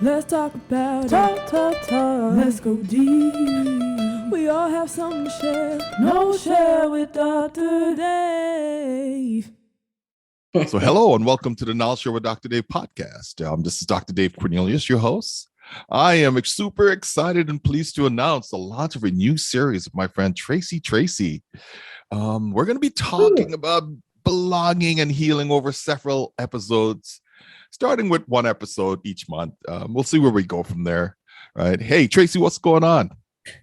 Let's talk about it. Let's go deep. We all have something to share. No share with Dr. Dave. So hello and welcome to the Knowledge Share with Dr. Dave podcast. This is Dr. Dave Cornelius, your host. I am super excited and pleased to announce the launch of a new series with my friend Tracy Tracy. We're going to be talking about belonging and healing over several episodes, starting with one episode each month. We'll see where we go from there. Right. Hey, Tracy, what's going on?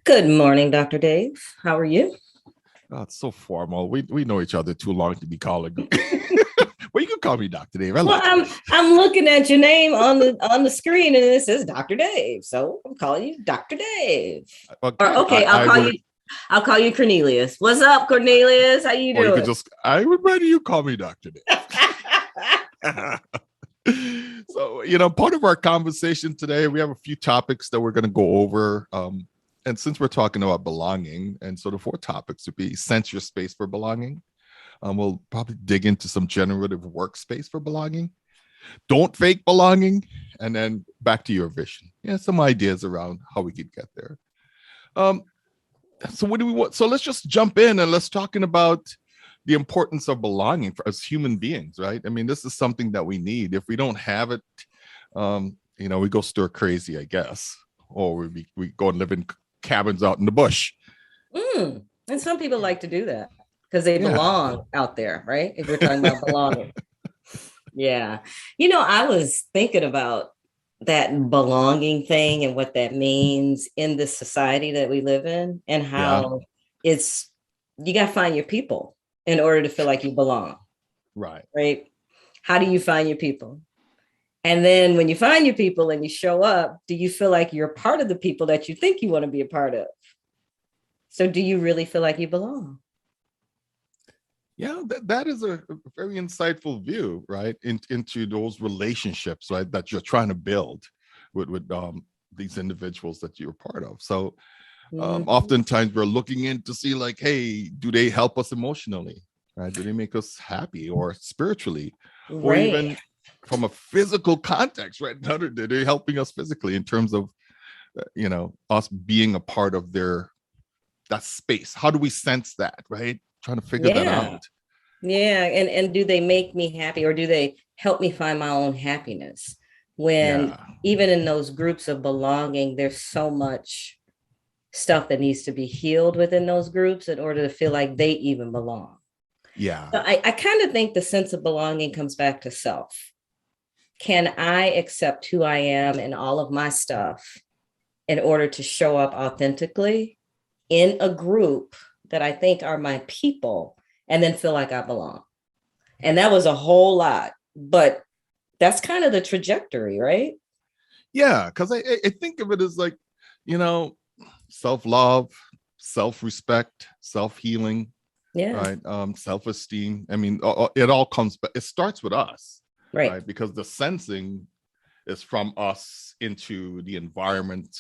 Good morning, Dr. Dave. How are you? Oh, it's so formal. We know each other too long to be calling. Well, you can call me Dr. Dave. I'm looking at your name on the screen and it says Dr. Dave. So I'm calling you Dr. Dave. Okay, I'll call you Cornelius. What's up, Cornelius? How you doing? I would rather you call me Dr. Dave. So, part of our conversation today, we have a few topics that we're going to go over. And since we're talking about belonging, and so the 4 topics would be sense your space for belonging. We'll probably dig into some generative workspace for belonging. Don't fake belonging, and then back to your vision. Yeah, some ideas around how we could get there. So what do we want? So let's just jump in and let's talking about the importance of belonging for as human beings, right? I mean, this is something that we need. If we don't have it, we go stir crazy, I guess, or we go and live in cabins out in the bush. And some people like to do that because they belong out there, right? If we're talking about belonging. Yeah. I was thinking about that belonging thing and what that means in this society that we live in and how you got to find your people in order to feel like you belong. Right. How do you find your people? And then when you find your people and you show up, do you feel like you're part of the people that you think you want to be a part of? So do you really feel like you belong? Yeah, that is a very insightful view, right? Into those relationships, right, that you're trying to build with these individuals that you're part of. So oftentimes we're looking in to see like, hey, do they help us emotionally, right? Do they make us happy or spiritually, or even from a physical context, right? Are they helping us physically in terms of, us being a part of that space? How do we sense that, right? Trying to figure that out. Yeah. And do they make me happy, or do they help me find my own happiness? When even in those groups of belonging, there's so much stuff that needs to be healed within those groups in order to feel like they even belong. Yeah. So I kind of think the sense of belonging comes back to self. Can I accept who I am and all of my stuff in order to show up authentically in a group that I think are my people, and then feel like I belong? And that was a whole lot, but that's kind of the trajectory, right? Yeah, because I think of it as like, self-love, self-respect, self-healing, right? Self-esteem. I mean, it all comes back. It starts with us, right? Because the sensing is from us into the environment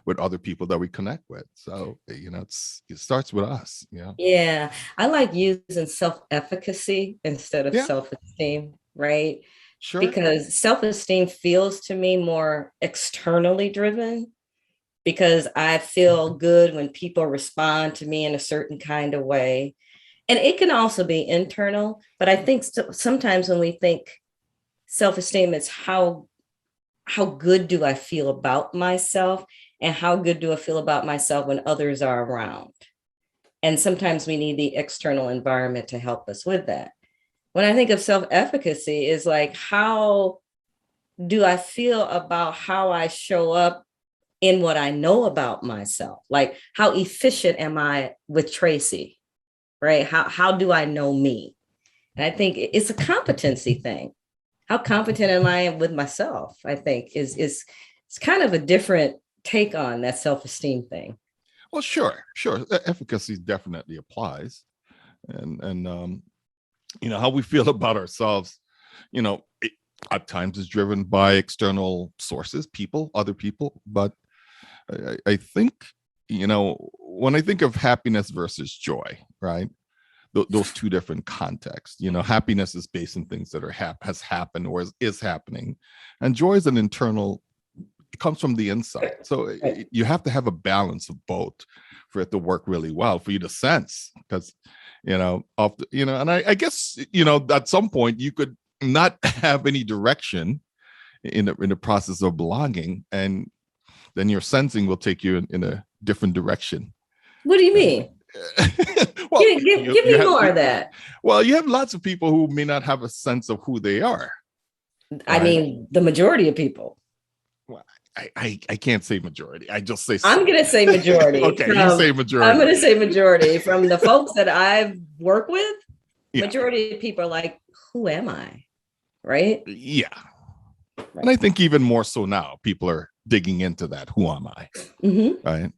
with other people that we connect with. So, it starts with us. Yeah. I like using self-efficacy instead of self-esteem, right? Sure. Because self-esteem feels to me more externally driven, because I feel good when people respond to me in a certain kind of way. And it can also be internal, but I think sometimes when we think self-esteem, it's how good do I feel about myself, and how good do I feel about myself when others are around? And sometimes we need the external environment to help us with that. When I think of self-efficacy, is like, how do I feel about how I show up in what I know about myself? Like, how efficient am I with Tracy, right? How do I know me? And I think it's a competency thing. How competent am I with myself? I think is it's kind of a different take on that self-esteem thing. Well, sure. Efficacy definitely applies, and how we feel about ourselves, it, at times is driven by external sources, people, other people. But I think, when I think of happiness versus joy, right? Those two different contexts. Happiness is based on things that has happened or is happening, and joy is an internal it comes from the inside. So you have to have a balance of both for it to work really well, for you to sense, because and I guess at some point you could not have any direction in the process of belonging, and then your sensing will take you in a different direction. What do you mean? Well, give me more of that. Well, you have lots of people who may not have a sense of who they are. I mean, the majority of people. Well, I can't say majority. I just say I'm going to say majority. Okay, you say majority. I'm going to say majority. From the folks that I've worked with, Yeah. majority of people are like, who am I? Right? Yeah. Right. And I think even more so now, people are digging into that. Who am I? Mm-hmm. Right.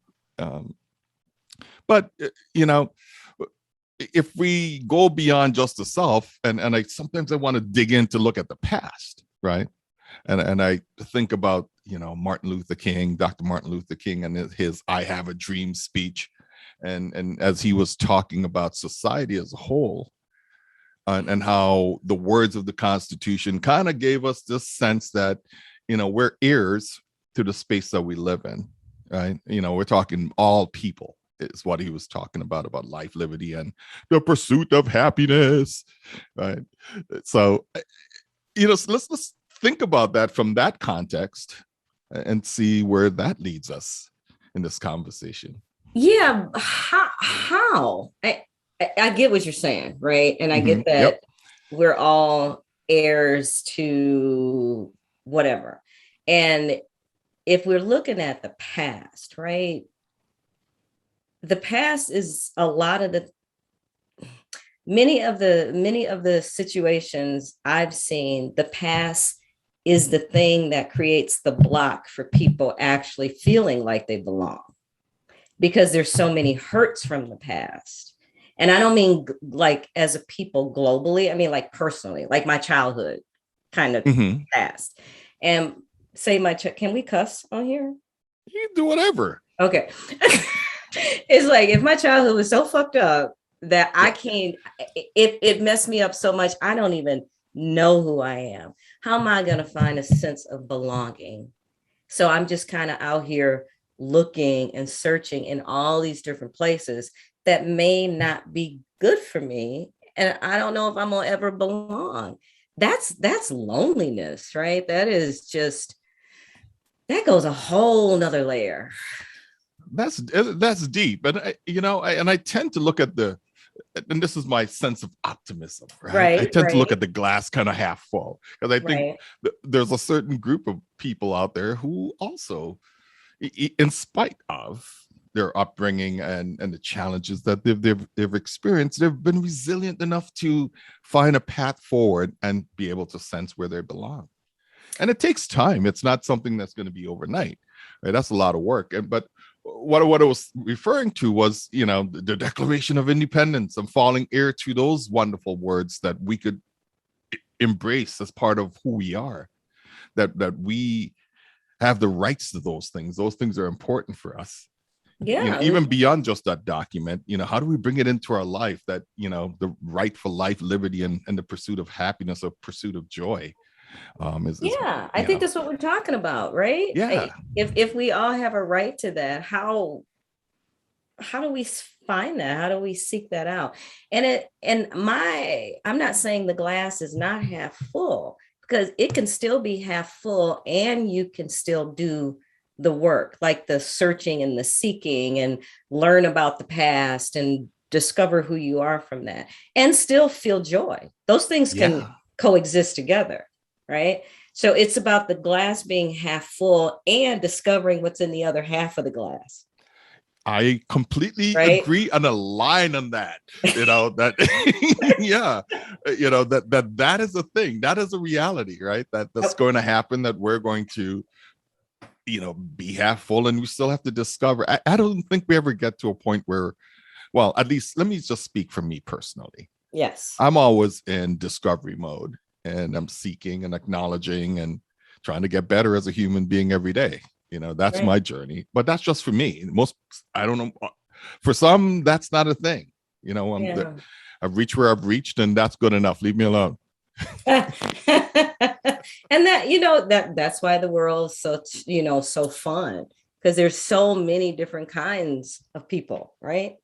But, if we go beyond just the self, and sometimes I want to dig in to look at the past, right? And I think about, Dr. Martin Luther King and his I Have a Dream speech. And as he was talking about society as a whole, and how the words of the Constitution kind of gave us this sense that, we're heirs to the space that we live in, right? We're talking all people is what he was talking about life, liberty, and the pursuit of happiness, right? So, let's think about that from that context and see where that leads us in this conversation. Yeah. How? I get what you're saying, right? And I get that we're all heirs to whatever. And if we're looking at the past, right? The past is a lot of many of the situations I've seen. The past is the thing that creates the block for people actually feeling like they belong, because there's so many hurts from the past. And I don't mean like as a people globally. I mean like personally, like my childhood kind of past. And say can we cuss on here? You can do whatever. Okay. It's like if my childhood was so fucked up that I can't, it messed me up so much, I don't even know who I am. How am I going to find a sense of belonging? So I'm just kind of out here looking and searching in all these different places that may not be good for me. And I don't know if I'm going to ever belong. That's loneliness, right? That goes a whole nother layer. That's deep. And I tend to look at and this is my sense of optimism, right? I tend to look at the glass kind of half full, because I think there's a certain group of people out there who also, in spite of their upbringing and the challenges that they've experienced, they've been resilient enough to find a path forward and be able to sense where they belong. And it takes time. It's not something that's going to be overnight, right? That's a lot of work. But what I was referring to was, the Declaration of Independence and falling heir to those wonderful words that we could embrace as part of who we are, that we have the rights to those things. Those things are important for us. Yeah. Even beyond just that document, how do we bring it into our life, that, the right for life, liberty, and the pursuit of happiness, or pursuit of joy. I think that's what we're talking about, right? Yeah. If we all have a right to that, how do we find that? How do we seek that out? I'm not saying the glass is not half full, because it can still be half full and you can still do the work, like the searching and the seeking, and learn about the past and discover who you are from that, and still feel joy. Those things can coexist together. Right. So it's about the glass being half full and discovering what's in the other half of the glass. I completely agree and align on that. That that is a thing. That is a reality, right? That's going to happen, that we're going to, be half full, and we still have to discover. I don't think we ever get to a point where, well, at least let me just speak for me personally. Yes. I'm always in discovery mode. And I'm seeking and acknowledging and trying to get better as a human being every day. That's my journey. But that's just for me. I don't know. For some, that's not a thing. I've reached where I've reached, and that's good enough. Leave me alone. And that, that's why the world is so, so fun, because there's so many different kinds of people, right?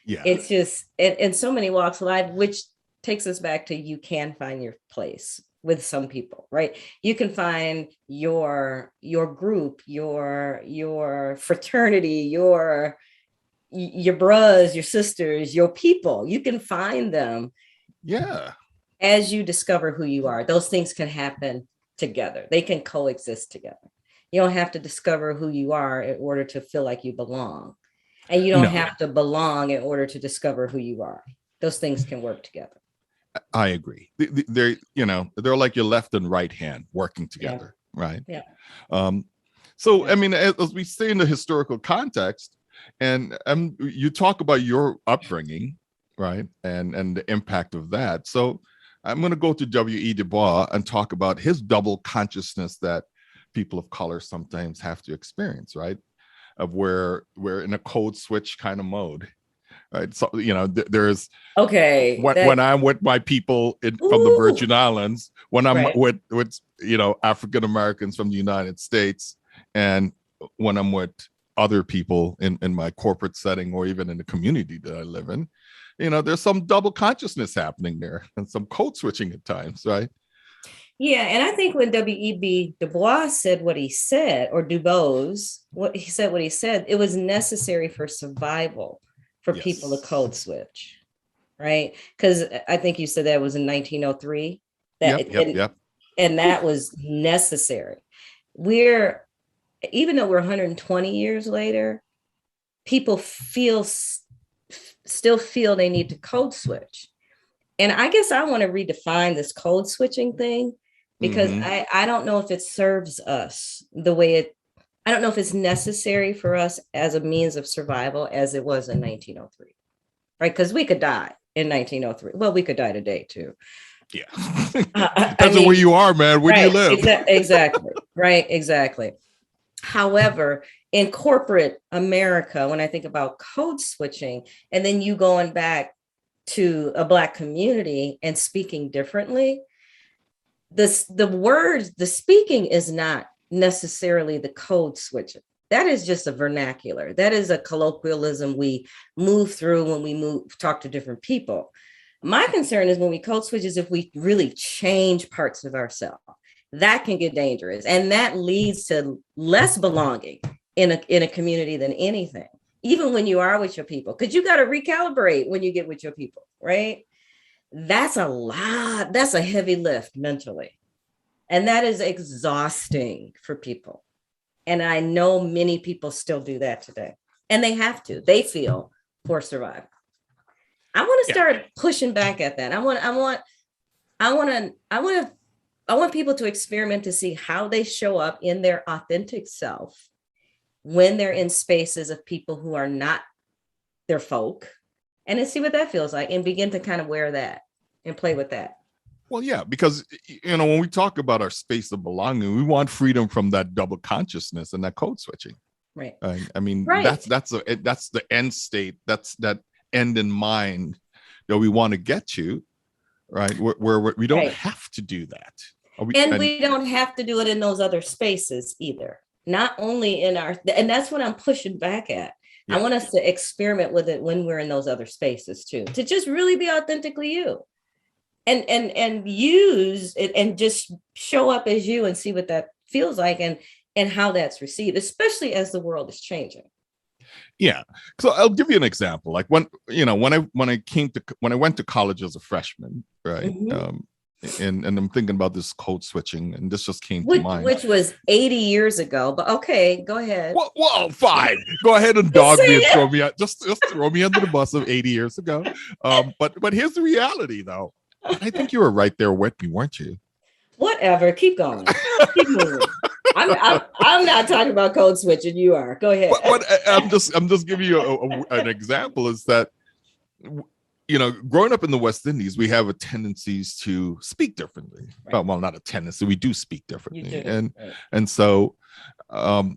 Yeah. It's just in so many walks of life, which takes us back to, you can find your place with some people, right? You can find your group, your fraternity, your bros, your sisters, your people. You can find them. Yeah. As you discover who you are. Those things can happen together. They can coexist together. You don't have to discover who you are in order to feel like you belong. And you don't have to belong in order to discover who you are. Those things can work together. I agree. They're like your left and right hand working together, right? Yeah. So, I mean, as we stay in the historical context, and you talk about your upbringing, right, and the impact of that. So I'm going to go to W.E. Du Bois and talk about his double consciousness that people of color sometimes have to experience, right? Of where we're in a code switch kind of mode, right? So, there's when I'm with my people from the Virgin Islands, when I'm with African Americans from the United States, and when I'm with other people in my corporate setting or even in the community that I live in, there's some double consciousness happening there and some code switching at times, right? Yeah, and I think when W.E.B. Du Bois said what he said, or Du Bois, what he said, it was necessary for survival for people to code switch, right? Because I think you said that was in 1903. Yep. And that was necessary. Even though we're 120 years later, people still feel they need to code switch. And I guess I want to redefine this code switching thing, because I don't know if it serves us the way I don't know if it's necessary for us as a means of survival as it was in 1903, right? Because we could die in 1903. Well, we could die today too. Yeah. Depends on where you are, man. Where do you live? Exactly. Right. Exactly. However, in corporate America, when I think about code switching, and then you going back to a Black community and speaking differently, the speaking is not necessarily the code switching. That is just a vernacular. That is a colloquialism we move through when we talk to different people. My concern is when we code switch is if we really change parts of ourselves. That can get dangerous, and that leads to less belonging in a community than anything, even when you are with your people, because you got to recalibrate when you get with your people, right? That's a lot. That's a heavy lift mentally, and that is exhausting for people. And I know many people still do that today, and they have to. They feel for survival. I want to start pushing back at that. I want people to experiment to see how they show up in their authentic self when they're in spaces of people who are not their folk, and to see what that feels like and begin to kind of wear that and play with that. Well, yeah, because, when we talk about our space of belonging, we want freedom from that double consciousness and that code switching. Right. I mean, that's the end state. That's that end in mind that we want to get to, right? Where we don't have to do that. We don't have to do it in those other spaces either. Not only in and that's what I'm pushing back at. Yeah. I want us to experiment with it when we're in those other spaces too, to just really be authentically you, and use it and just show up as you and see what that feels like and how that's received, especially as the world is changing. Yeah. So I'll give you an example. Like when I went to college as a freshman, right? And I'm thinking about this code switching, and this just came to mind. Which was 80 years ago, but okay, go ahead. Well, fine. Go ahead and dog me and throw me out. Just throw me under the bus of 80 years ago. But here's the reality, though. I think you were right there with me, weren't you? Whatever. Keep going. Keep moving. I'm not talking about code switching. You are. Go ahead. But I'm just giving you an example. Is that growing up in the West Indies, we have a tendencies to speak differently. Right. Well, not a tendency. We do speak differently, and so I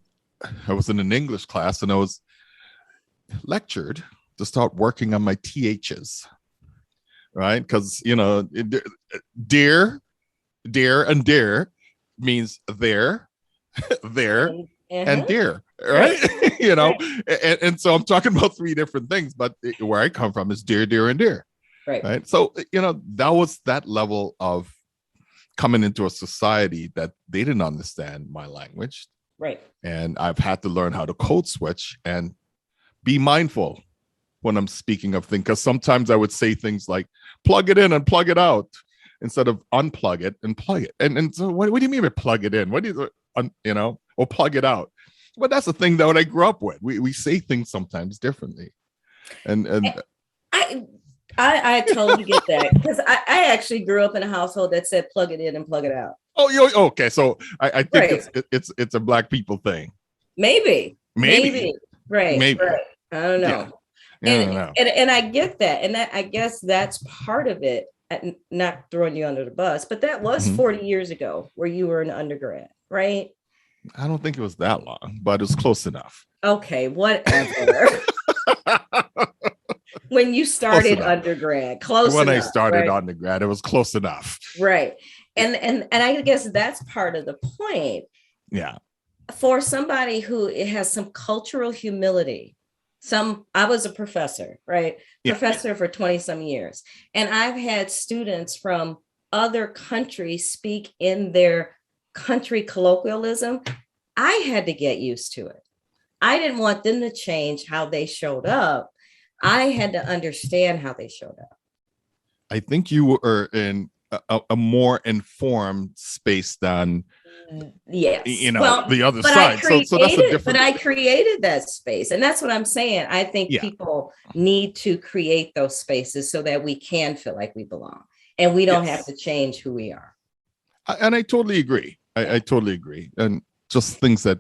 was in an English class, and I was lectured to start working on my THs, right? Because dear dear and dear means there, there, and Uh-huh. dear, right? Right. And so I'm talking about three different things, but where I come from is dear, dear, and dear, Right. right? So, that was that level of coming into a society that they didn't understand my language. Right. And I've had to learn how to code switch and be mindful when I'm speaking of things, because sometimes I would say things like plug it in and plug it out instead of unplug it and plug it. And so what do you mean by plug it in? What do or plug it out? But that's the thing that I grew up with. We say things sometimes differently. And I totally get that, because I actually grew up in a household that said plug it in and plug it out. oh, okay. So I think Right. it's a Black people thing. Maybe. Maybe. Right. Maybe. Right. I don't know. Yeah. I don't know. And I get that. And that, I guess that's part of it. Not throwing you under the bus, but that was Mhm. 40 years ago where you were an undergrad, right? I don't think it was that long, but it was close enough. Okay, whatever. When you started enough. undergrad, close When I enough, started right? undergrad, it was close enough. Right. And I guess that's part of the point. Yeah. For somebody who has some cultural humility. I was a professor, right? Yeah. Professor for 20 some years. And I've had students from other countries speak in their country colloquialism. I had to get used to it. I didn't want them to change how they showed up. I had to understand how they showed up. I think you were in a more informed space than Yes. the other side. So that's a different. But I created that space, and that's what I'm saying. I think people need to create those spaces so that we can feel like we belong, and we don't have to change who we are. And I totally agree. I totally agree. And just things that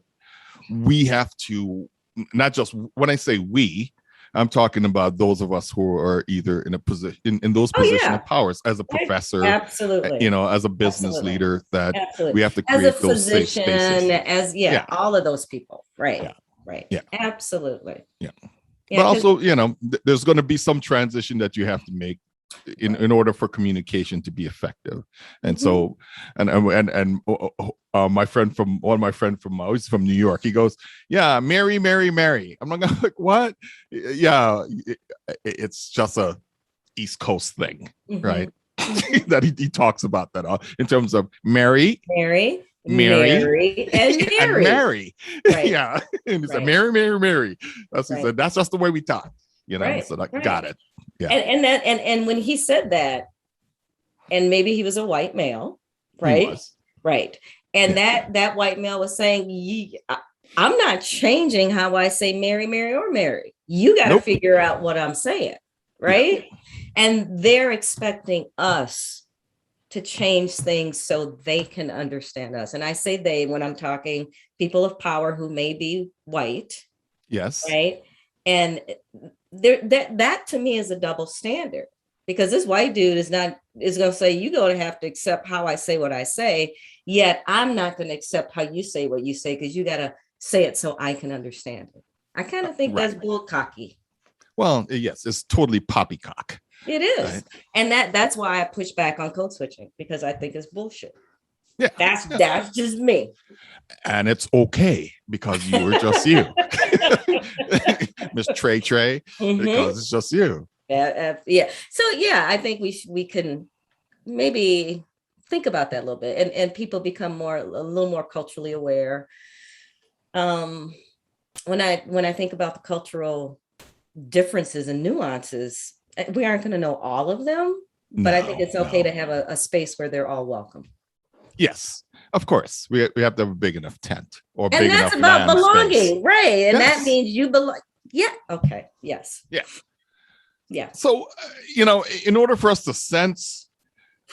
we have to, not just when I say we, I'm talking about those of us who are either in a position in those position of powers, as a professor, absolutely, as a business leader, that we have to create as a those safe spaces. as all of those people, right? Absolutely. But also, there's going to be some transition that you have to make in order for communication to be effective. And so, my friend from he's from New York, he goes, yeah, Mary, Mary, Mary. I'm like, what? Yeah, it's just a East Coast thing, right? That he talks about that in terms of Mary, and Mary. And Mary. Right. Yeah. And he said, Mary, Mary, Mary. That's what he said. That's just the way we talk, So I got it. Yeah. And when he said that, and maybe he was a white male, right? Right. And that white male was saying, I'm not changing how I say Mary, Mary, or Mary. You got to figure out what I'm saying, right? Yeah. And they're expecting us to change things so they can understand us. And I say they when I'm talking people of power who may be white. Yes. Right. And that to me is a double standard, because this white dude is going to say, you're going to have to accept how I say what I say, yet I'm not going to accept how you say what you say, because you got to say it so I can understand it. I kind of think that's bullcocky. Well, yes, it's totally poppycock. It is. Right? And that's why I push back on code switching, because I think it's bullshit. Yeah. That's just me. And it's okay, because you were just you. Miss Trey, because it's just you. Yeah. So I think we can maybe think about that a little bit, and people become a little more culturally aware. When I think about the cultural differences and nuances, we aren't going to know all of them, but I think it's okay to have a space where they're all welcome. Yes, of course. We have to have a big enough tent, or and big that's enough about belonging, space. Right? And that means you belong. Yeah. Okay. Yes. Yeah. Yeah. So, in order for us to sense,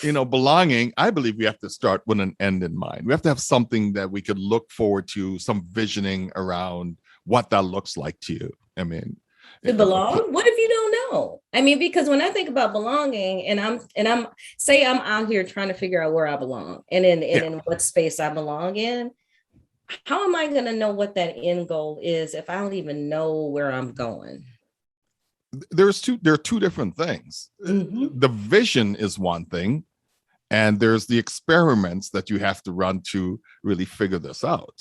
belonging, I believe we have to start with an end in mind. We have to have something that we could look forward to, some visioning around what that looks like to you. I mean, to belong? What if you don't know? I mean, because when I think about belonging, and I'm out here trying to figure out where I belong and in what space I belong in, how am I going to know what that end goal is if I don't even know where I'm going? There are two different things. Mm-hmm. The vision is one thing, and there's the experiments that you have to run to really figure this out.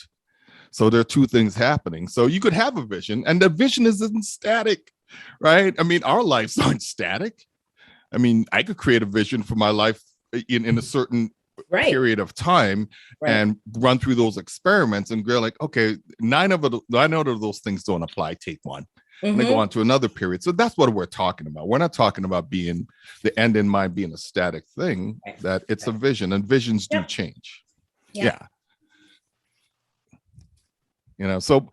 So there are two things happening. So you could have a vision, and the vision isn't static, right? I mean, our lives aren't static. I mean, I could create a vision for my life in a certain period of time and run through those experiments and go like, okay, 9 out of those things don't apply. Take one. And then go on to another period. So that's what we're talking about. We're not talking about being the end in mind being a static thing, that it's a vision, and visions do change. Yeah. You know, so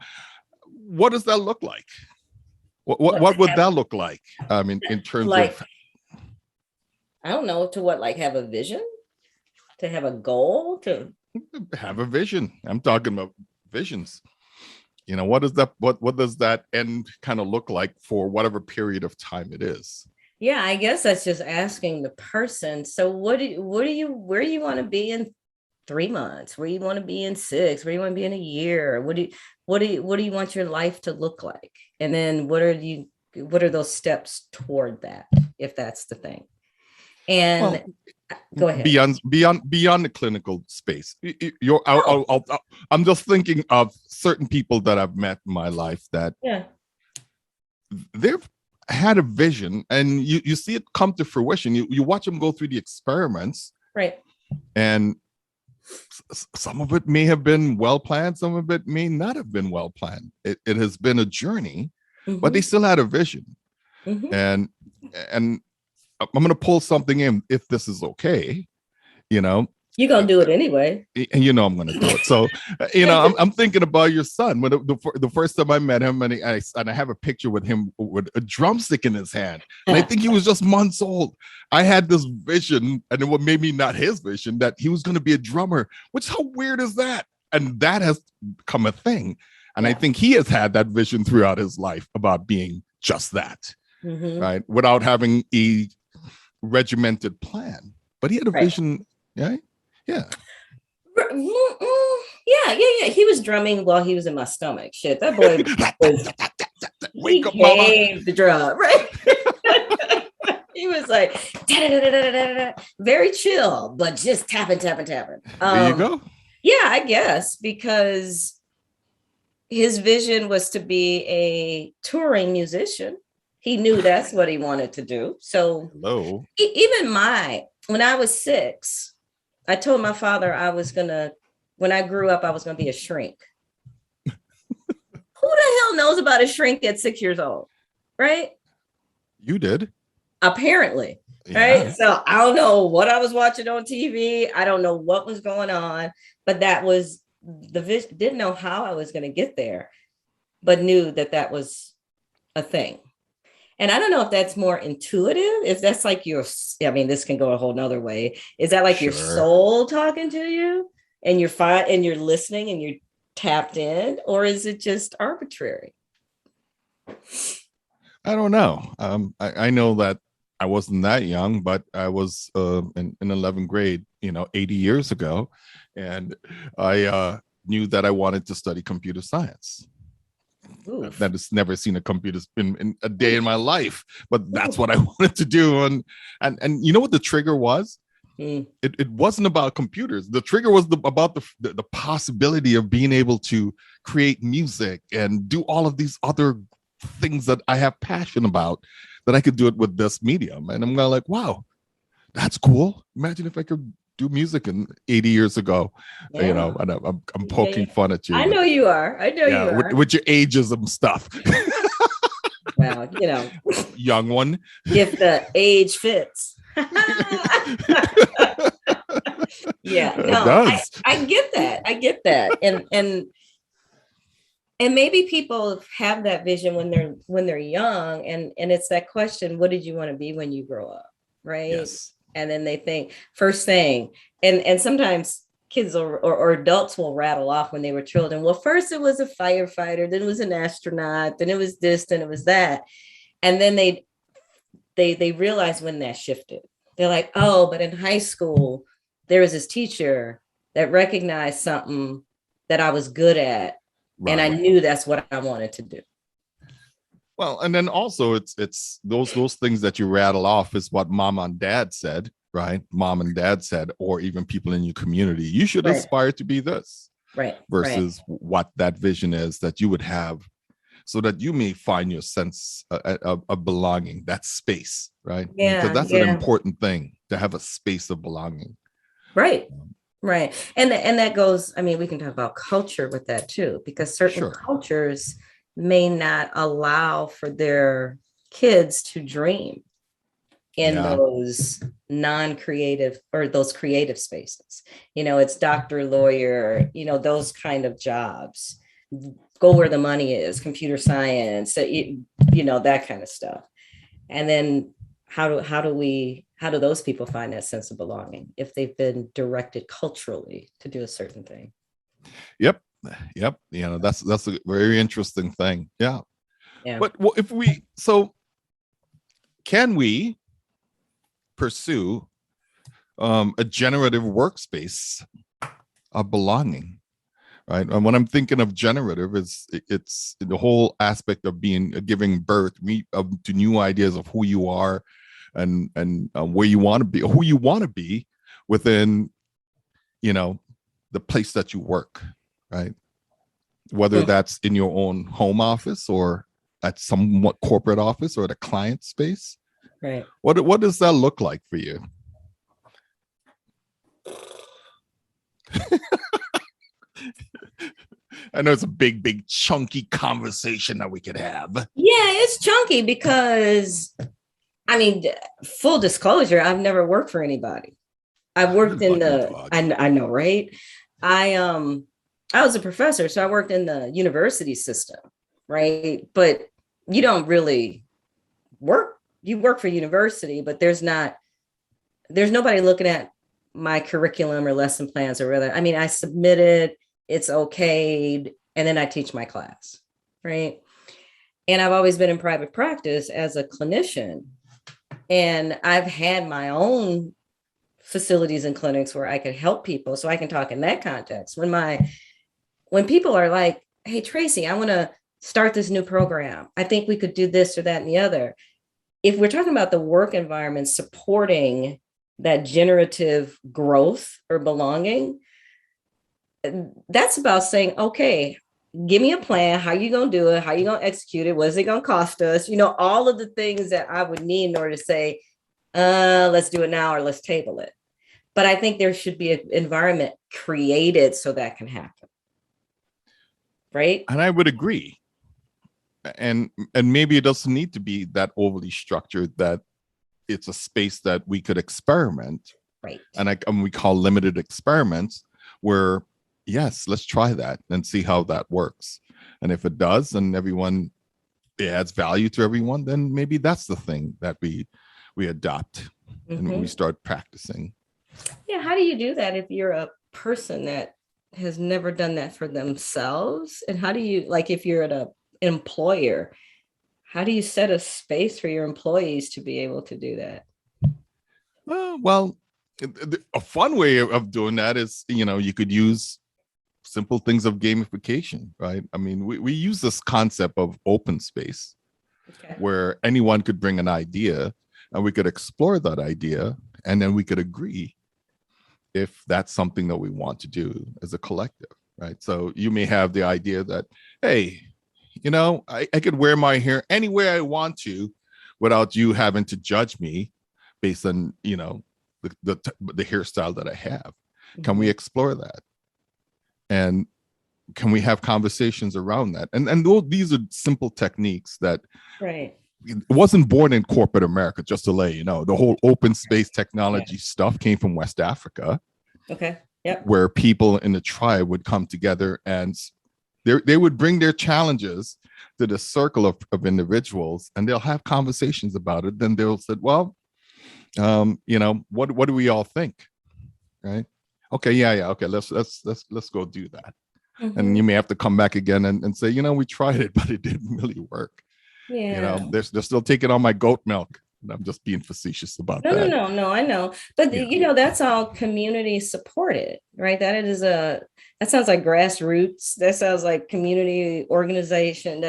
what does that look like? What would that look like? I mean, in terms of, I don't know, to what, like have a vision, to have a goal, to have a vision. I'm talking about visions. You know, what does that end kind of look like for whatever period of time it is? Yeah, I guess that's just asking the person. So where do you want to be in 3 months? Where you want to be in 6? Where you want to be in a year? What do you want your life to look like? And then what are those steps toward that, if that's the thing? And go ahead. Beyond the clinical space, I'm just thinking of certain people that I've met in my life that they've had a vision, and you see it come to fruition. You watch them go through the experiments, right? And some of it may have been well planned, some of it may not have been well planned. It has been a journey, but they still had a vision. And I'm going to pull something in, if this is okay, you know. You're going to do it anyway. And you know I'm going to do it. So, you know, I'm thinking about your son. When the first time I met him, and I have a picture with him with a drumstick in his hand. And I think he was just months old. I had this vision, and it made me not his vision, that he was going to be a drummer, which, how weird is that? And that has become a thing. And I think he has had that vision throughout his life about being just that, right? Without having a regimented plan. But he had a vision, yeah. Yeah. He was drumming while he was in my stomach. Shit, that boy was wake up, mama. The drum, right? He was like very chill, but just tapping. There you go. Yeah, I guess, because his vision was to be a touring musician. He knew that's what he wanted to do. So even when I was 6, I told my father when I grew up, I was going to be a shrink. Who the hell knows about a shrink at 6 years old? Right? You did. Apparently. Right. So I don't know what I was watching on TV. I don't know what was going on, but that was the vision. Didn't know how I was going to get there, but knew that was a thing. And I don't know if that's more intuitive, if that's like this can go a whole nother way. Is that like your soul talking to you, and you're fine and you're listening and you're tapped in, or is it just arbitrary? I don't know. I know that I wasn't that young, but I was in 11th grade, 80 years ago. And I knew that I wanted to study computer science. Oof. That has never seen a computer in a day in my life, but that's what I wanted to do. And you know what the trigger was? It wasn't about computers. The trigger was about the possibility of being able to create music and do all of these other things that I have passion about, that I could do it with this medium. And I'm like, wow, that's cool. Imagine if I could do music in 80 years ago, and I'm poking fun at you. I know you are. I know you are. With your ageism stuff. Well, young one. If the age fits. Yeah, no, I get that. And maybe people have that vision when they're young, and it's that question, what did you want to be when you grow up? Right. Yes. And then they think first thing, and sometimes kids or adults will rattle off when they were children. Well, first it was a firefighter, then it was an astronaut, then it was this, then it was that. And then they realize when that shifted. They're like, oh, but in high school, there was this teacher that recognized something that I was good at. Right. And I knew that's what I wanted to do. Well, and then also it's those things that you rattle off is what mom and dad said, right? Mom and dad said, or even people in your community. You should Right. aspire to be this Right. versus what that vision is that you would have, so that you may find your sense of belonging, that space, right? Yeah. Because that's an important thing, to have a space of belonging. Right. Right. And that goes, I mean, we can talk about culture with that too, because certain cultures may not allow for their kids to dream in those non-creative or those creative spaces. It's doctor, lawyer, those kind of jobs. Go where the money is, computer science, that kind of stuff. And then how do those people find that sense of belonging if they've been directed culturally to do a certain thing? Yep. That's a very interesting thing. Yeah. But can we pursue a generative workspace of belonging? Right. And when I'm thinking of generative, it's the whole aspect of giving birth to new ideas of who you are and where you want to be, or who you want to be within, the place that you work, right? Whether that's in your own home office or at somewhat corporate office or at a client space. Right. What does that look like for you? I know it's a big, chunky conversation that we could have. Yeah, it's chunky because, I mean, full disclosure, I've never worked for anybody. I've worked in I know, right? I was a professor, so I worked in the university system, right? But you don't really work. You work for university, but there's nobody looking at my curriculum or lesson plans or whether, I mean, I submitted, it's okayed, and then I teach my class, right? And I've always been in private practice as a clinician, and I've had my own facilities and clinics where I could help people, so I can talk in that context. When people are like, hey, Tracy, I want to start this new program. I think we could do this or that and the other. If we're talking about the work environment supporting that generative growth or belonging, that's about saying, okay, give me a plan. How you going to do it? How you going to execute it? What is it going to cost us? All of the things that I would need in order to say, let's do it now or let's table it. But I think there should be an environment created so that can happen. Right? And I would agree. And maybe it doesn't need to be that overly structured, that it's a space that we could experiment. Right. And we call limited experiments where, yes, let's try that and see how that works. And if it does, and it adds value to everyone, then maybe that's the thing that we adopt and we start practicing. Yeah. How do you do that if you're a person that has never done that for themselves? And how do you, like, if you're an employer, how do you set a space for your employees to be able to do that? Well, a fun way of doing that is, you could use simple things of gamification, right? I mean, we use this concept of open space, where anyone could bring an idea and we could explore that idea, and then we could agree if that's something that we want to do as a collective, right? So you may have the idea that, hey, I could wear my hair any way I want to without you having to judge me based on, the hairstyle that I have. Can we explore that? And can we have conversations around that? And these are simple techniques that it wasn't born in corporate America, just to let you know. The whole open space technology stuff came from West Africa. Okay. Yep. Where people in the tribe would come together and they would bring their challenges to the circle of individuals, and they'll have conversations about it. Then they'll say, well, what do we all think? Right. Okay. Yeah. Okay. Let's go do that. And you may have to come back again and say, we tried it, but it didn't really work. Yeah. They're still taking on my goat milk. And I'm just being facetious about that. No, I know. But that's all community supported, right? That sounds like grassroots. That sounds like community organization.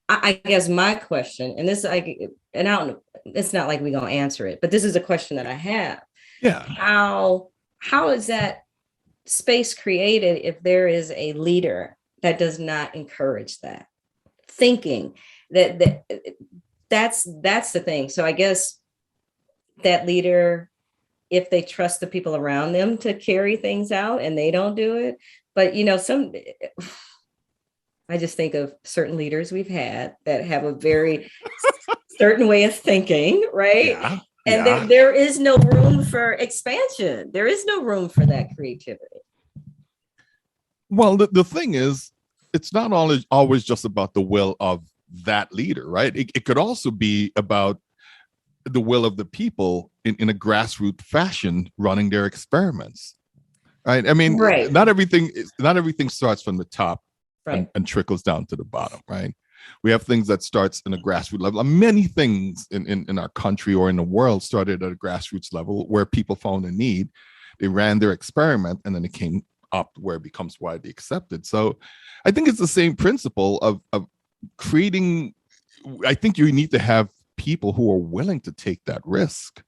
I guess my question, and this and I don't, it's not like we're gonna answer it, but this is a question that I have. Yeah. How is that space created if there is a leader that does not encourage that thinking? That's the thing. So I guess that leader, if they trust the people around them to carry things out and they don't do it, but I just think of certain leaders we've had that have a very certain way of thinking, right? Yeah. And Yeah. there is no room for expansion. There is no room for that creativity. Well, the thing is, it's not always just about the will of that leader, right? It could also be about the will of the people in a grassroots fashion running their experiments, right? I mean, Right. not everything starts from the top Right. and trickles down to the bottom, right? We have things that starts in a grassroots level. Many things in our country or in the world started at a grassroots level where people found a need. They ran their experiment and then it came up where it becomes widely accepted. So I think it's the same principle of creating. I think you need to have people who are willing to take that risk.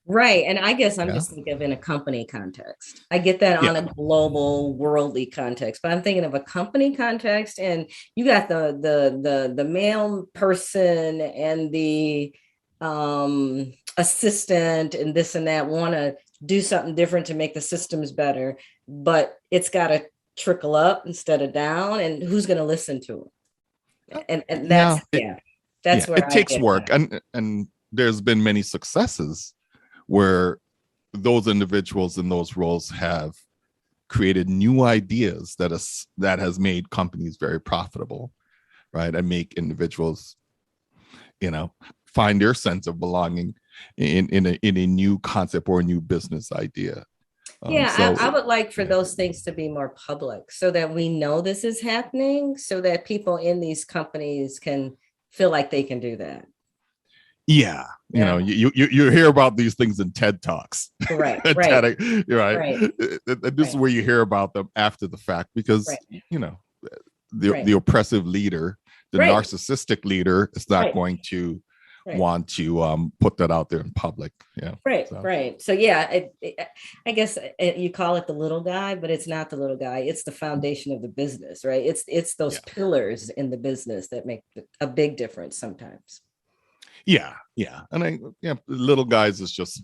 Right. And I guess I'm Yeah. just thinking of in a company context. I get that on a global worldly context, but I'm thinking of a company context, and you got the male person and the assistant and this and that want to do something different to make the systems better, but it's got to trickle up instead of down, and who's going to listen to it? And that's that's where it takes work. And there's been many successes where those individuals in those roles have created new ideas that has made companies very profitable, right? And make individuals, find their sense of belonging in a new concept or a new business idea. I would like for those things to be more public so that we know this is happening, so that people in these companies can feel like they can do that. You hear about these things in TED Talks. Right. Right. This is Right. where you hear about them after the fact, because the oppressive leader, the narcissistic leader, is not going to want to put that out there in public. Right. So I guess you call it the little guy, but it's not the little guy. It's the foundation of the business, right? It's those pillars in the business that make a big difference sometimes. And little guys is just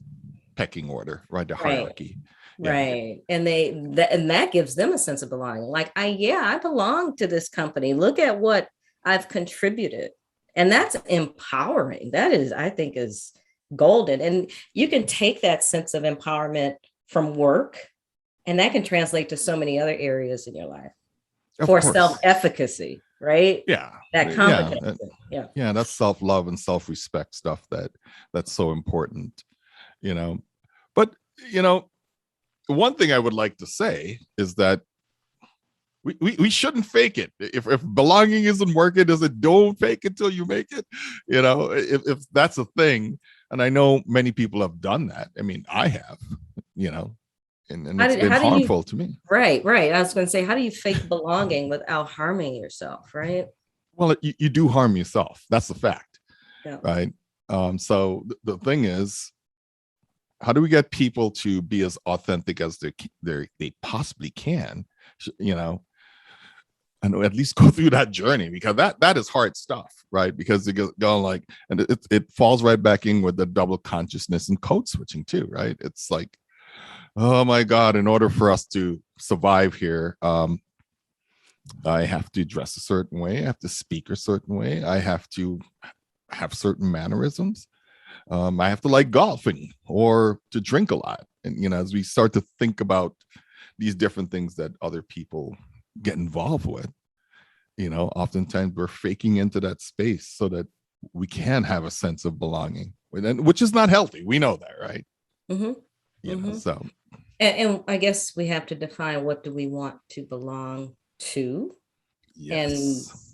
pecking order, right? The hierarchy. Right. And that gives them a sense of belonging. Like, I belong to this company. Look at what I've contributed. And that's empowering. That is, I think, is golden. And you can take that sense of empowerment from work, and that can translate to so many other areas in your life for self-efficacy, right? That competence. That's self-love and self-respect stuff that's so important, But one thing I would like to say is that we shouldn't fake it. If belonging isn't working, don't fake it till you make it. If that's a thing, and I know many people have done that. I mean, I have, and it's been harmful to me. Right. I was going to say, how do you fake belonging without harming yourself, right? Well, you do harm yourself. That's the fact, right? So the thing is, how do we get people to be as authentic as they possibly can, and at least go through that journey, because that is hard stuff, right? Because it goes like, and it falls right back in with the double consciousness and code switching too, right? It's like, oh my God, in order for us to survive here, I have to dress a certain way, I have to speak a certain way, I have to have certain mannerisms, I have to like golfing or to drink a lot. And as we start to think about these different things that other people get involved with, oftentimes we're faking into that space so that we can have a sense of belonging, which is not healthy. We know that, right? So and I guess we have to define, what do we want to belong to, and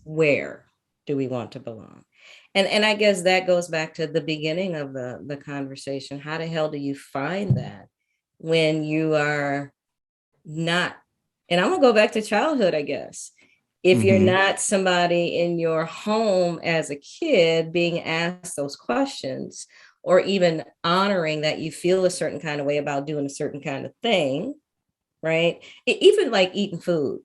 where do we want to belong? And I guess that goes back to the beginning of the conversation. How the hell do you find that when you are not? And I'm gonna go back to childhood, I guess. If you're Mhm. not somebody in your home as a kid being asked those questions, or even honoring that you feel a certain kind of way about doing a certain kind of thing, right? Even like eating food.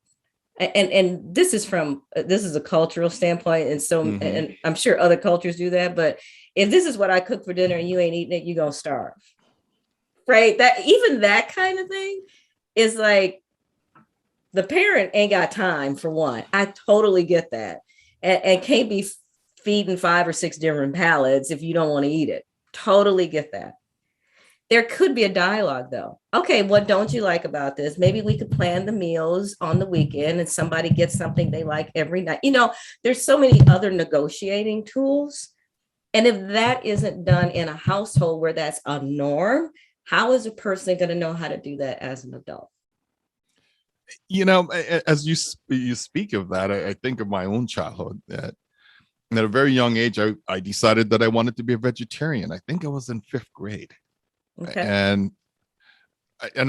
And this is a cultural standpoint, and so Mhm. and I'm sure other cultures do that, but if this is what I cook for dinner and you ain't eating it, you're gonna starve. Right? That even that kind of thing is like the parent ain't got time for one. I totally get that. And can't be feeding 5 or 6 different pallets if you don't want to eat it. Totally get that. There could be a dialogue though. Okay, what don't you like about this? Maybe we could plan the meals on the weekend and somebody gets something they like every night. There's so many other negotiating tools. And if that isn't done in a household where that's a norm, how is a person going to know how to do that as an adult? As you speak of that, I think of my own childhood. That at a very young age, I decided that I wanted to be a vegetarian. I think I was in 5th grade, Okay. and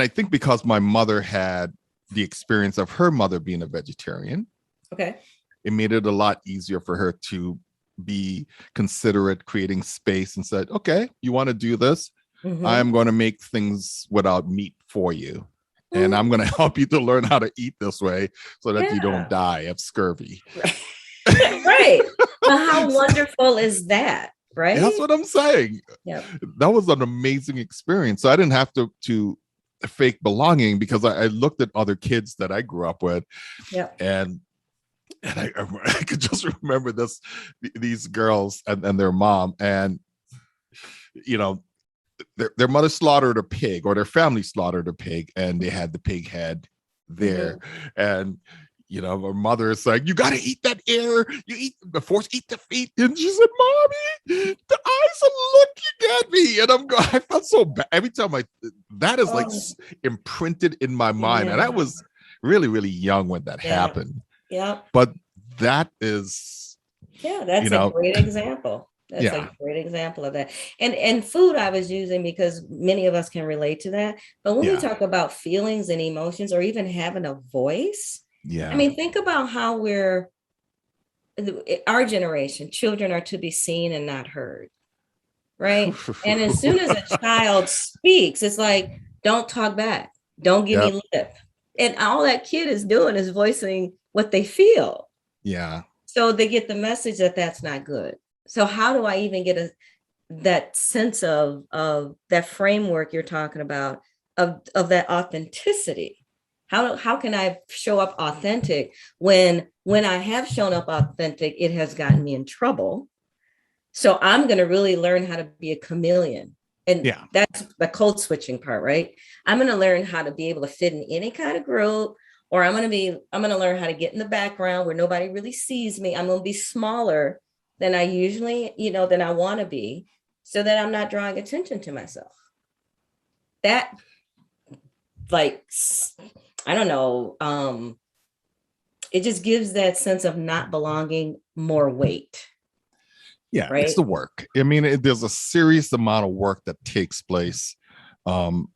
I think because my mother had the experience of her mother being a vegetarian, Okay. it made it a lot easier for her to be considerate, creating space, and said, "Okay, you want to do this? Mm-hmm. I'm going to make things without meat for you." And I'm Mm, going to help you to learn how to eat this way so that you don't yeah. die of scurvy. Right. Right. But how wonderful is that? That's Right. what I'm saying. Yep. That was an amazing experience. So I didn't have to fake belonging because I looked at other kids that I grew up with, Yep. and I could just remember these girls and their mom, and you know their mother slaughtered a pig, or their family slaughtered a pig, and they had the pig head there. Mm-hmm. And her mother is like, "You got to eat that ear. You eat before you eat the feet." And she said, "Mommy, the eyes are looking at me." And I felt so bad every time that is like Oh, imprinted in my mind. And I yeah. was really, really young when that Yeah. happened. Yep. But that is, Yeah, you that's a know, great example. That's a yeah, great example of that. And food I was using because many of us can relate to that. But when we yeah, talk about feelings and emotions or even having a voice, I yeah. mean, think about how our generation, children are to be seen and not heard, right? And as soon as a child speaks, it's like, don't talk back, don't give Yep. me lip. And all that kid is doing is voicing what they feel. Yeah. So they get the message that that's not good. So how do I even get that sense of that framework you're talking about, of that authenticity? How can I show up authentic when I have shown up authentic, it has gotten me in trouble. So I'm going to really learn how to be a chameleon. And Yeah. that's the code switching part, right? I'm going to learn how to be able to fit in any kind of group, or I'm going to learn how to get in the background where nobody really sees me. I'm going to be smaller than I usually, than I want to be, so that I'm not drawing attention to myself. That, like, I don't know, it just gives that sense of not belonging more weight, Yeah, it's right? the work. I mean, there's a serious amount of work that takes place um,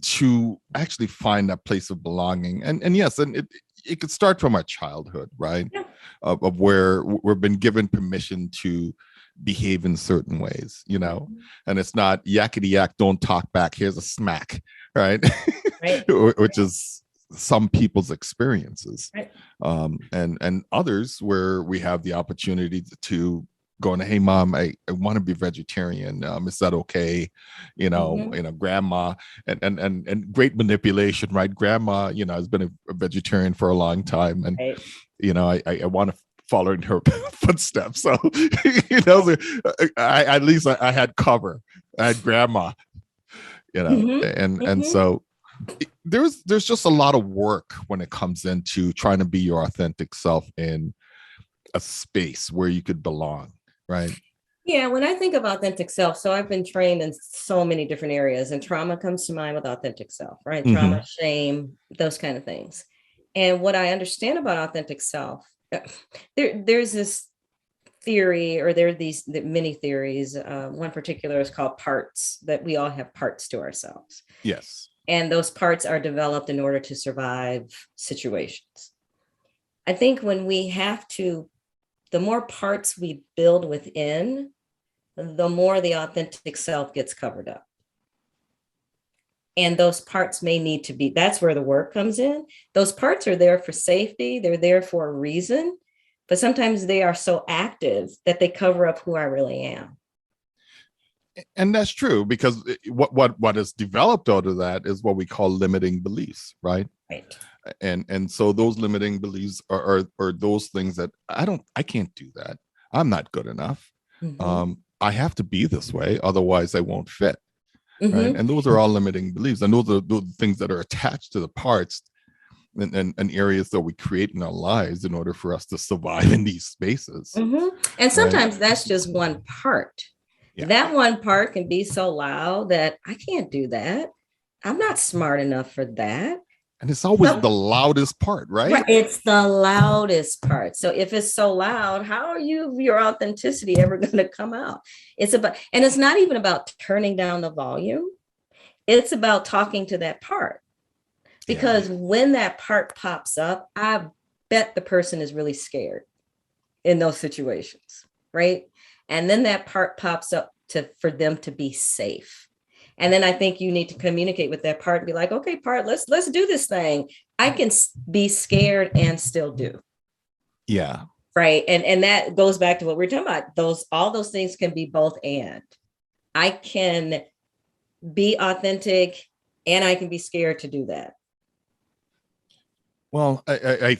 to actually find that place of belonging. And yes, and it could start from our childhood, right? Yeah. Of where we've been given permission to behave in certain ways, and it's not yakety yak, don't talk back, here's a smack, right? Right. Which is some people's experiences, Right. and others where we have the opportunity to go in, "Hey mom, I want to be vegetarian, is that okay?" Grandma, and great manipulation, right? Grandma has been a vegetarian for a long time, and Right. I want to follow in her footsteps. So at least I had cover. I had grandma, Mm-hmm. and Mm-hmm. so there's just a lot of work when it comes into trying to be your authentic self in a space where you could belong, right? Yeah, when I think of authentic self, so I've been trained in so many different areas, and trauma comes to mind with authentic self, right? Trauma, Mm-hmm. shame, those kind of things. And what I understand about authentic self, there's this theory, or there are these many theories. One particular is called parts, that we all have parts to ourselves. Yes. And those parts are developed in order to survive situations. I think when we have to, the more parts we build within, the more the authentic self gets covered up. And those parts may need to be, that's where the work comes in. Those parts are there for safety. They're there for a reason, but sometimes they are so active that they cover up who I really am. And that's true, because what is developed out of that is what we call limiting beliefs, right? Right. And so those limiting beliefs are those things that I can't do that. I'm not good enough. I have to be this way, otherwise I won't fit. Right. And those are all limiting beliefs. And those are the things that are attached to the parts and areas that we create in our lives in order for us to survive in these spaces. And sometimes that's just one part. Yeah. That one part can be so loud that I can't do that. I'm not smart enough for that. And it's always the loudest part, right? It's the loudest part. So if it's so loud, how are your authenticity ever going to come out? It's about, and it's not even about turning down the volume. It's about talking to that part. Because when that part pops up, I bet the person is really scared in those situations, right? And then that part pops up for them to be safe. And then I think you need to communicate with that part and be like, okay, part, let's do this thing. I can be scared and still do. Yeah. Right. And that goes back to what we're talking about. All those things can be both and. I can be authentic and I can be scared to do that. Well, I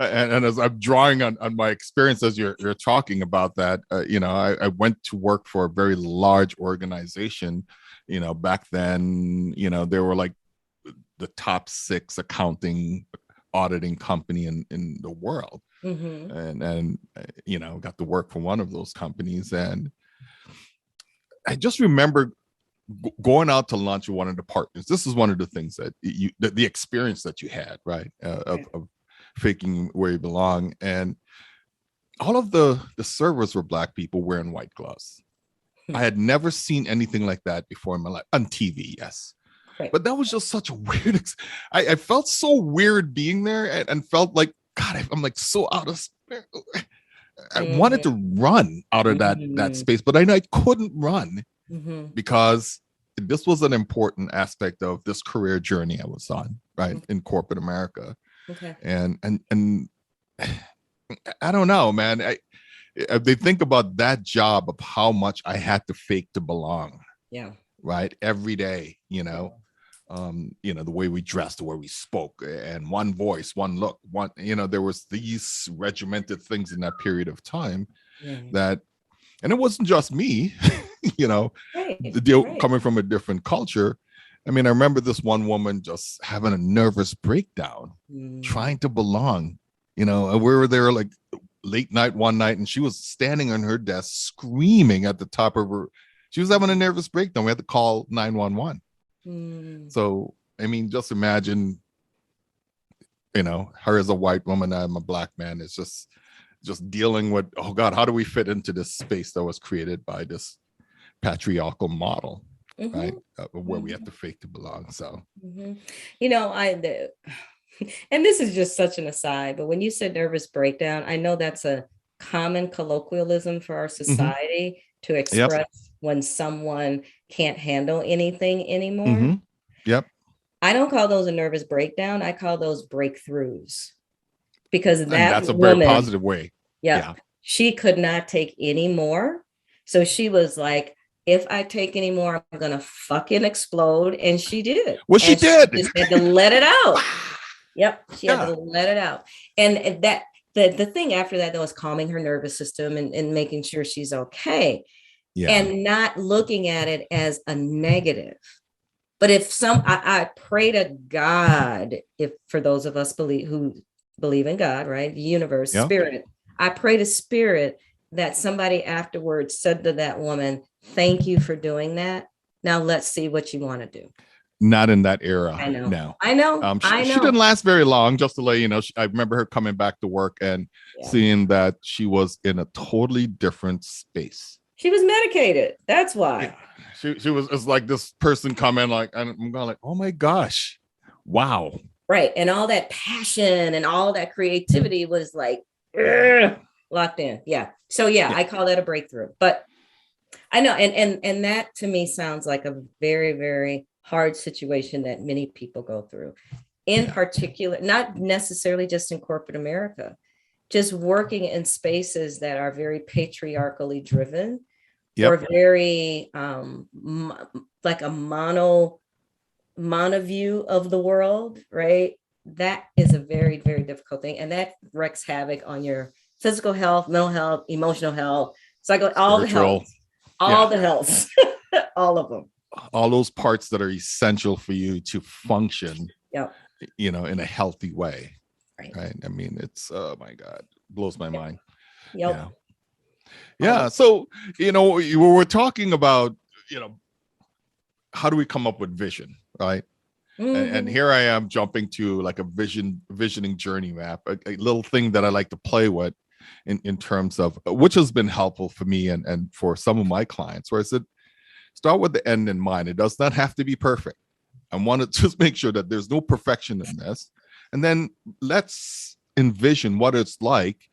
and as I'm drawing on my experience as you're talking about that, I went to work for a very large organization. Back then, there were like the top 6 accounting auditing company in the world, and got to work for one of those companies, and I just remember going out to lunch with one of the partners. This is one of the things that the experience that you had, right? Of faking where you belong. And all of the servers were Black people wearing white gloves. I had never seen anything like that before in my life, on TV, yes. Right. But that was just such a weird, I felt so weird being there and felt like, God, I'm like so out of space. I wanted to run out of that space, but I couldn't run. Because this was an important aspect of this career journey I was on, right, in corporate America. Okay. And I don't know, man. They think about that job of how much I had to fake to belong. Yeah. Right. Every day, the way we dressed, the way we spoke, and one voice, one look, there was these regimented things in that period of time that. And it wasn't just me, coming from a different culture. I mean, I remember this one woman just having a nervous breakdown, trying to belong, and we were there like late night one night, and she was standing on her desk screaming at the top of her. She was having a nervous breakdown. We had to call 911. So, I mean, just imagine, her as a white woman, I'm a Black man. It's just dealing with, oh God, how do we fit into this space that was created by this patriarchal model, right? Where we have to fake to belong. So, and this is just such an aside, but when you said nervous breakdown, I know that's a common colloquialism for our society to express when someone can't handle anything anymore. Yep. I don't call those a nervous breakdown. I call those breakthroughs. Because that's a very positive way. Yeah. She could not take any more. So she was like, if I take any more, I'm going to fucking explode. And she did. Well, she did. She just had to let it out. Yep. She had to let it out. And that the thing after that, though, was calming her nervous system and making sure she's okay. Yeah. And not looking at it as a negative. But if I pray to God, if for those of us who believe in God, right? The universe, spirit. I pray to spirit that somebody afterwards said to that woman, thank you for doing that. Now let's see what you want to do. Not in that era. I know. No. I know. She didn't last very long, just to let you know. I remember her coming back to work and seeing that she was in a totally different space. She was medicated. That's why. Yeah. She was, it's like this person coming like, and I'm going like, oh my gosh, wow. Right. And all that passion and all that creativity was like locked in. Yeah. So yeah, I call that a breakthrough. But I know, and that to me sounds like a very, very hard situation that many people go through. In particular, not necessarily just in corporate America, just working in spaces that are very patriarchally driven or very like a mono view of the world, right? That is a very, very difficult thing. And that wreaks havoc on your physical health, mental health, emotional health, all the health, all the health, all of them. All those parts that are essential for you to function, in a healthy way. Right. I mean, it's, oh my God, blows my mind. Yeah. So, we're talking about, how do we come up with vision, right? And here I am jumping to like a visioning journey map, a little thing that I like to play with in terms of, which has been helpful for me and for some of my clients, where I said, start with the end in mind. It does not have to be perfect. I want to just make sure that there's no perfection in this. And then let's envision what it's like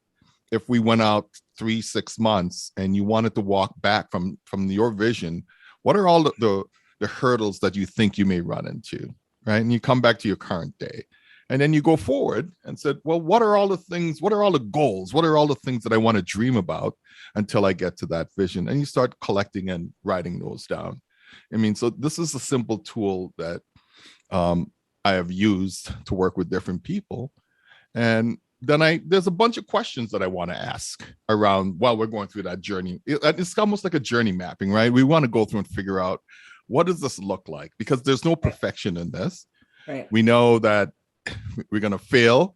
if we went out 3-6 months and you wanted to walk back from your vision. What are all the hurdles that you think you may run into, right? And you come back to your current day. And then you go forward and said, well, what are all the things? What are all the goals? What are all the things that I want to dream about until I get to that vision? And you start collecting and writing those down. I mean, so this is a simple tool that I have used to work with different people. And then there's a bunch of questions that I want to ask around while we're going through that journey. It's almost like a journey mapping, right? We want to go through and figure out, what does this look like? Because there's no perfection in this. Right. We know that we're going to fail.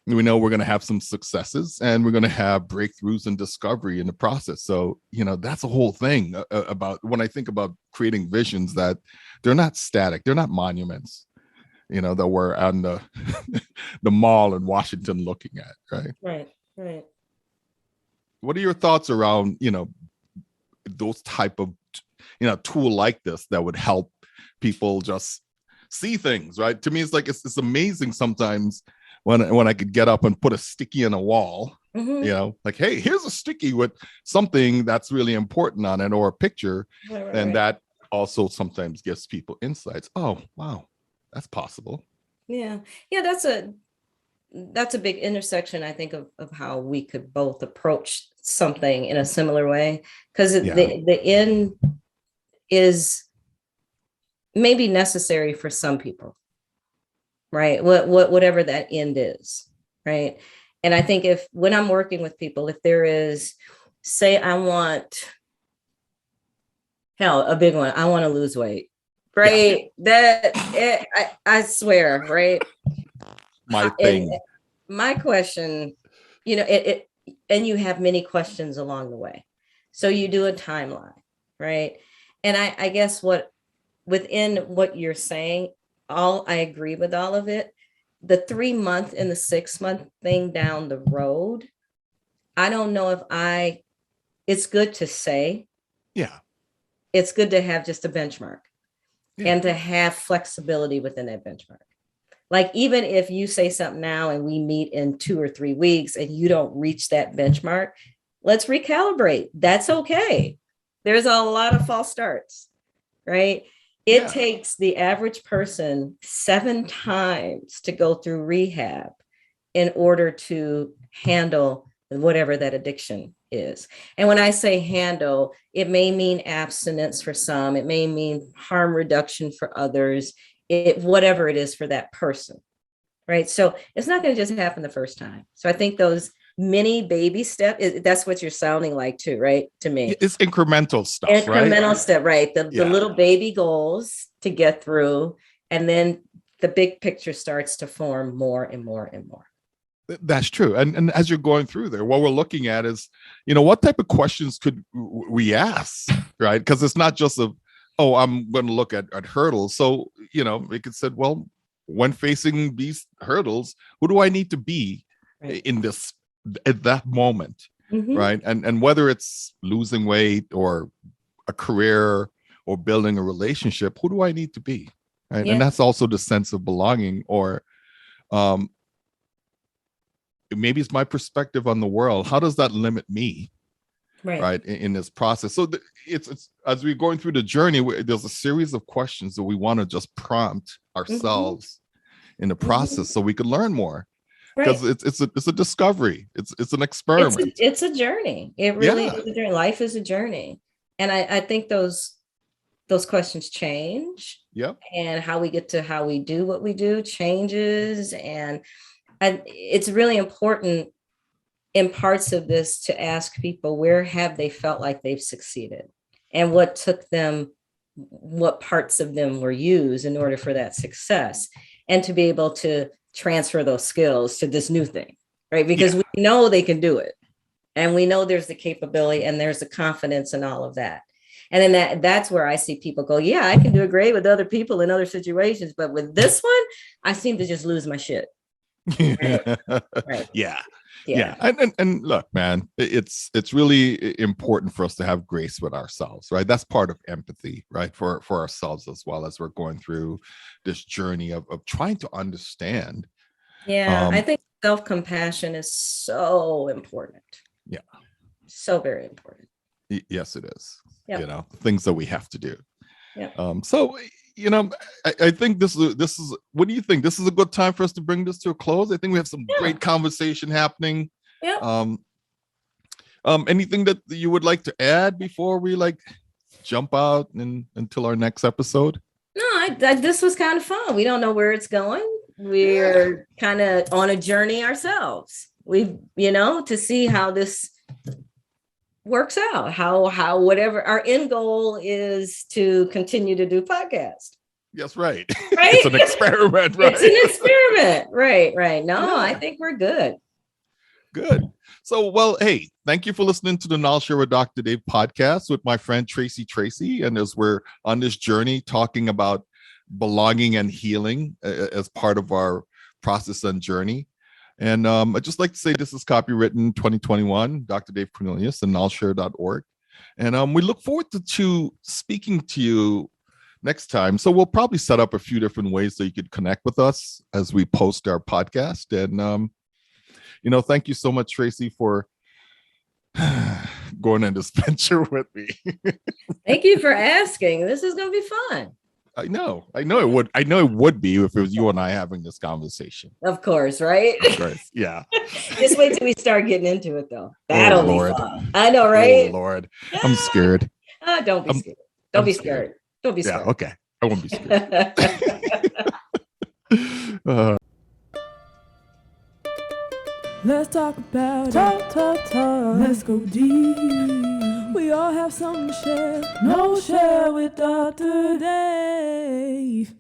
We know we're going to have some successes, and we're going to have breakthroughs and discovery in the process. So, that's a whole thing about when I think about creating visions, that they're not static. They're not monuments, that we're on the mall in Washington looking at. Right. Right. What are your thoughts around, those type of, tool like this that would help people just see things, right? To me, it's like, it's amazing sometimes when I could get up and put a sticky on a wall, like, hey, here's a sticky with something that's really important on it, or a picture. And that also sometimes gives people insights. Oh, wow, that's possible. Yeah. That's a big intersection, I think, of how we could both approach something in a similar way, because the end is maybe necessary for some people, right? Whatever that end is, right? And I think when I'm working with people, if there is, say, a big one, I want to lose weight, right? I swear, right? My thing. And my question, and you have many questions along the way. So you do a timeline, right? And I guess within what you're saying, I agree with all of it. The 3-month and the 6-month thing down the road, I don't know if it's good to say. Yeah. It's good to have just a benchmark and to have flexibility within that benchmark. Like, even if you say something now and we meet in 2 or 3 weeks and you don't reach that benchmark, let's recalibrate. That's okay. There's a lot of false starts, right? It takes the average person 7 times to go through rehab in order to handle whatever that addiction is. And when I say handle, it may mean abstinence for some, it may mean harm reduction for others, whatever it is for that person, right? So it's not going to just happen the first time. So I think those mini baby step, that's what you're sounding like too, right? To me, it's incremental stuff. Incremental step, right? The little baby goals to get through, and then the big picture starts to form more and more and more. That's true. And as you're going through there, what we're looking at is, what type of questions could we ask, right? Because it's not just I'm going to look at hurdles. So, we could say, well, when facing these hurdles, who do I need to be in this at that moment, right? And whether it's losing weight or a career or building a relationship, who do I need to be, right? And that's also the sense of belonging, or um, maybe it's my perspective on the world. How does that limit me, right, in this process? So it's as we're going through the journey, there's a series of questions that we want to just prompt ourselves in the process so we could learn more. Because it's a discovery. It's an experiment. It's a journey. It really is a journey. Life is a journey. And I think those questions change. Yep. And how we get to how we do what we do changes. And it's really important in parts of this to ask people, where have they felt like they've succeeded? And what took them, what parts of them were used in order for that success? And to be able to transfer those skills to this new thing, right? Because we know they can do it. And we know there's the capability and there's the confidence and all of that. And then that's where I see people go, yeah, I can do it great with other people in other situations. But with this one, I seem to just lose my shit. Right? Right. Yeah. And look, man, it's really important for us to have grace with ourselves, right? That's part of empathy, right? For ourselves as well, as we're going through this journey of trying to understand. Yeah, I think self-compassion is so important. Yeah. So very important. Yes, it is. Yep. You know, things that we have to do. Yeah. So, you know, I think this is, what do you think? This is a good time for us to bring this to a close. I think we have some great conversation happening. Yeah. Anything that you would like to add before we jump out until our next episode? No, this was kind of fun. We don't know where it's going. We're kind of on a journey ourselves. To see how this works out, how whatever our end goal is to continue to do podcasts. Yes, right. It's an experiment, right? It's an experiment. Right. No, I think we're good. Good. So, well, hey, thank you for listening to the Knowledge Share with Dr. Dave podcast with my friend Tracy. And as we're on this journey talking about belonging and healing as part of our process and journey. And I'd just like to say this is copywritten 2021, Dr. Dave Cornelius and knowledgeshare.org. And we look forward to speaking to you next time. So we'll probably set up a few different ways that you could connect with us as we post our podcast. And, thank you so much, Tracy, for going on this venture with me. Thank you for asking. This is going to be fun. I know it would. I know it would be if it was you and I having this conversation. Of course, right? Of course, yeah. Just wait till we start getting into it, though. That'll be fun. I know, right? Oh, Lord, I'm scared. Don't be scared. Don't be scared. Don't be scared. Yeah, okay. I won't be scared. Let's talk about talk. Let's go deep. We all have something to share. No share with Dr. Dave.